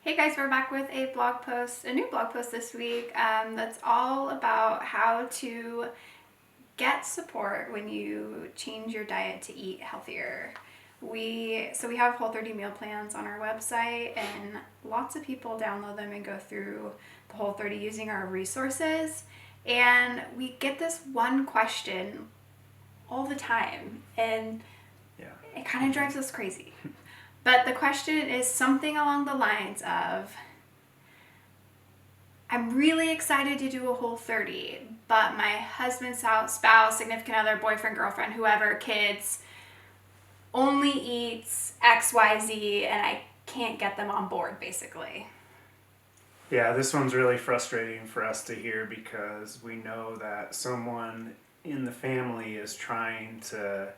Hey guys, we're back with a new blog post this week that's all about how to get support when you change your diet to eat healthier. We have Whole30 meal plans on our website, and lots of people download them and go through the Whole30 using our resources. And we get this one question all the time, and it kind of drives us crazy. But the question is something along the lines of, I'm really excited to do a Whole30, but my husband, spouse, significant other, boyfriend, girlfriend, whoever, kids, only eats XYZ, and I can't get them on board, basically. Yeah, this one's really frustrating for us to hear because we know that someone in the family is trying to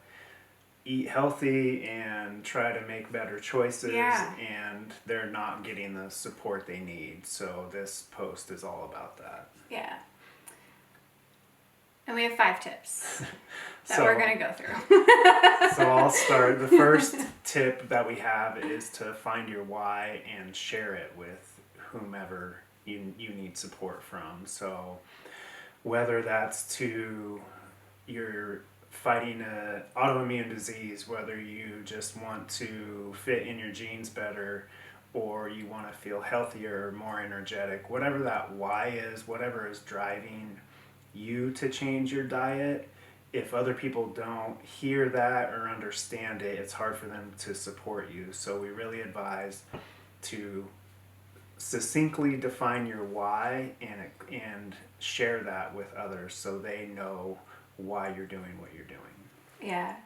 eat healthy and try to make better choices, and they're not getting the support they need. So this post is all about that. Yeah. And we have 5 tips that we're going to go through. So I'll start. The first tip that we have is to find your why and share it with whomever you need support from. So whether that's to you're fighting an autoimmune disease, whether you just want to fit in your jeans better, or you want to feel healthier, more energetic, whatever that why is, whatever is driving you to change your diet, if other people don't hear that or understand it, it's hard for them to support you. So we really advise to succinctly define your why and share that with others so they know why you're doing what you're doing. Yeah.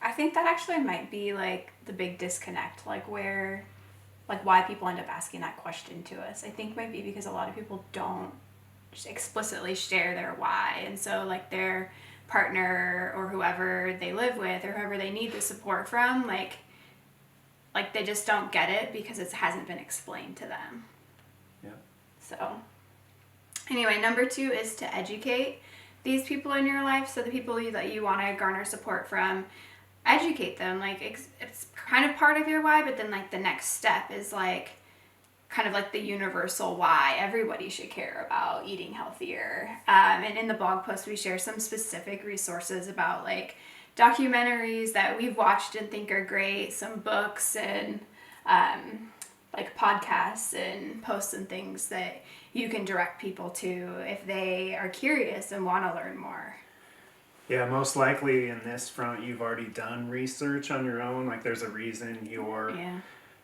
I think that actually might be like the big disconnect, like why people end up asking that question to us. I think might be because a lot of people don't explicitly share their why, and so like their partner or whoever they live with or whoever they need the support from, like they just don't get it because it hasn't been explained to them. Yeah. So anyway, number 2 is to educate these people in your life. So the people that you want to garner support from, educate them. Like it's kind of part of your why, but then like the next step is like kind of like the universal why everybody should care about eating healthier. And in the blog post, we share some specific resources about like documentaries that we've watched and think are great, some books and like podcasts and posts and things that you can direct people to if they are curious and want to learn more. Yeah, most likely in this front, you've already done research on your own. Like there's a reason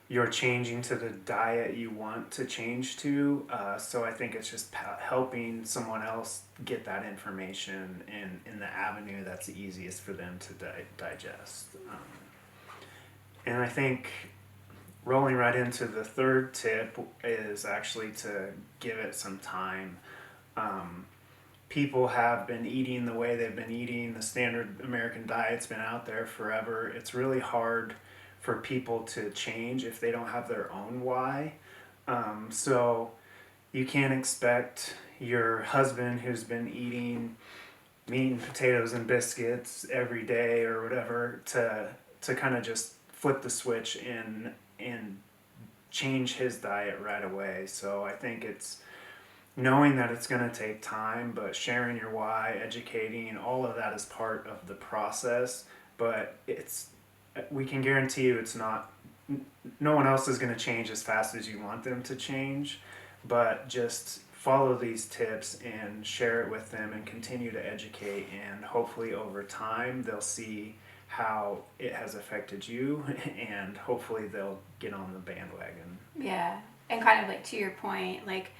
you're changing to the diet you want to change to. So I think it's just helping someone else get that information in the avenue that's the easiest for them to digest. And I think rolling right into the third tip is actually to give it some time. People have been eating the way they've been eating. The standard American diet's been out there forever. It's really hard for people to change if they don't have their own why. So you can't expect your husband who's been eating meat and potatoes and biscuits every day or whatever to kind of just flip the switch and change his diet right away. So I think it's knowing that it's going to take time, but sharing your why, educating, all of that is part of the process. But we can guarantee you no one else is going to change as fast as you want them to change, but just follow these tips and share it with them and continue to educate, and hopefully over time they'll see how it has affected you and hopefully they'll get on the bandwagon. Yeah. And kind of like to your point, like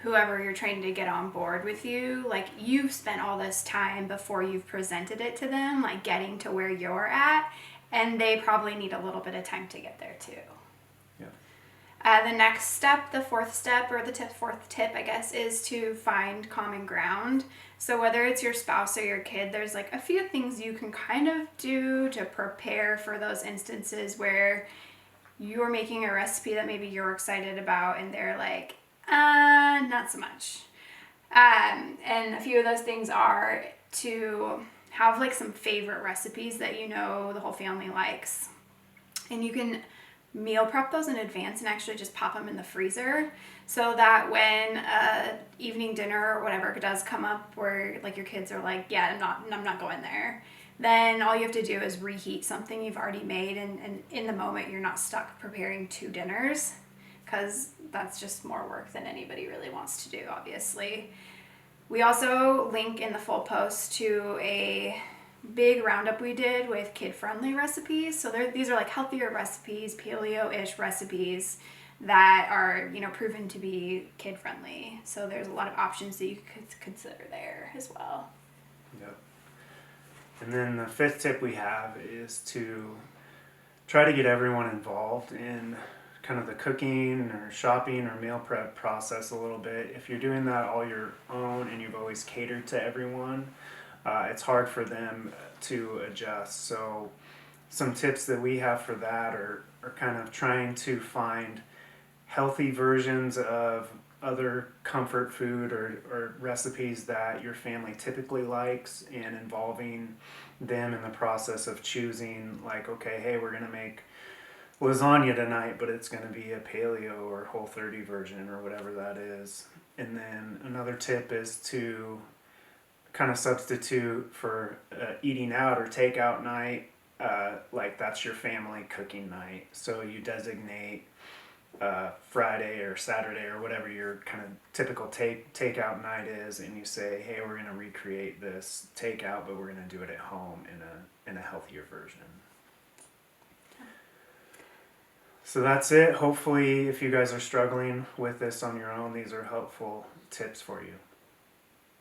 whoever you're trying to get on board with you, like you've spent all this time before you've presented it to them, like getting to where you're at, and they probably need a little bit of time to get there too. The next step, the fourth tip, I guess, is to find common ground. So whether it's your spouse or your kid, there's like a few things you can kind of do to prepare for those instances where you're making a recipe that maybe you're excited about and they're like, not so much. And a few of those things are to have like some favorite recipes that you know the whole family likes. And you can meal prep those in advance and actually just pop them in the freezer so that when evening dinner or whatever does come up where like your kids are like, yeah, I'm not going there, then all you have to do is reheat something you've already made, and in the moment you're not stuck preparing two dinners, because that's just more work than anybody really wants to do, obviously. We also link in the full post to a big roundup we did with kid-friendly recipes. So these are like healthier recipes, paleo-ish recipes that are, you know, proven to be kid-friendly. So there's a lot of options that you could consider there as well. Yep. And then the fifth tip we have is to try to get everyone involved in kind of the cooking or shopping or meal prep process a little bit. If you're doing that all your own and you've always catered to everyone, it's hard for them to adjust. So some tips that we have for that are kind of trying to find healthy versions of other comfort food or recipes that your family typically likes, and involving them in the process of choosing, like, okay, hey, we're going to make lasagna tonight, but it's going to be a paleo or Whole30 version or whatever that is. And then another tip is to kind of substitute for eating out or takeout night, like that's your family cooking night. So you designate Friday or Saturday or whatever your kind of typical takeout night is, and you say, hey, we're going to recreate this takeout, but we're going to do it at home in a healthier version. So that's it. Hopefully, if you guys are struggling with this on your own, these are helpful tips for you.